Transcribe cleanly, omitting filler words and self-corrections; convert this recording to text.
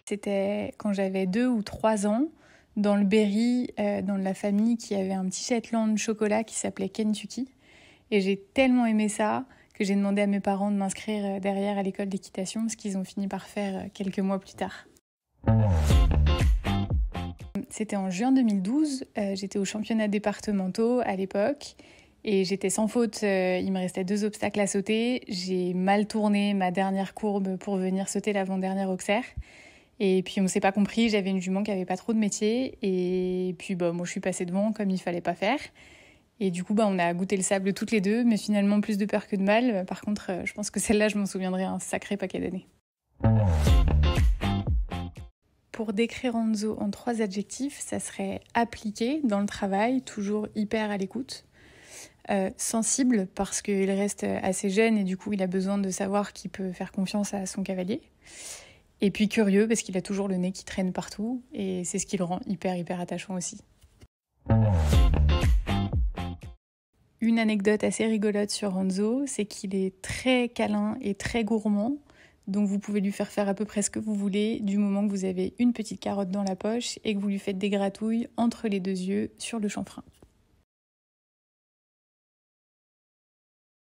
C'était quand j'avais 2 ou 3 ans, dans le Berry, dans la famille qui avait un petit Shetland chocolat qui s'appelait Kentucky. Et j'ai tellement aimé ça que j'ai demandé à mes parents de m'inscrire derrière à l'école d'équitation, ce qu'ils ont fini par faire quelques mois plus tard. C'était en juin 2012, j'étais aux championnats départementaux à l'époque et j'étais sans faute, il me restait 2 obstacles à sauter. J'ai mal tourné ma dernière courbe pour venir sauter l'avant-dernière Auxerre. Et puis on s'est pas compris, j'avais une jument qui avait pas trop de métier et puis moi je suis passée devant comme il fallait pas faire. Et du coup on a goûté le sable toutes les deux, mais finalement plus de peur que de mal. Par contre je pense que celle-là je m'en souviendrai un sacré paquet d'années. Pour décrire Enzo en 3 adjectifs, ça serait appliqué dans le travail, toujours hyper à l'écoute. Sensible parce qu'il reste assez jeune et du coup il a besoin de savoir qu'il peut faire confiance à son cavalier. Et puis curieux parce qu'il a toujours le nez qui traîne partout et c'est ce qui le rend hyper attachant aussi. Une anecdote assez rigolote sur Enzo, c'est qu'il est très câlin et très gourmand. Donc vous pouvez lui faire à peu près ce que vous voulez du moment que vous avez une petite carotte dans la poche et que vous lui faites des gratouilles entre les 2 yeux sur le chanfrein.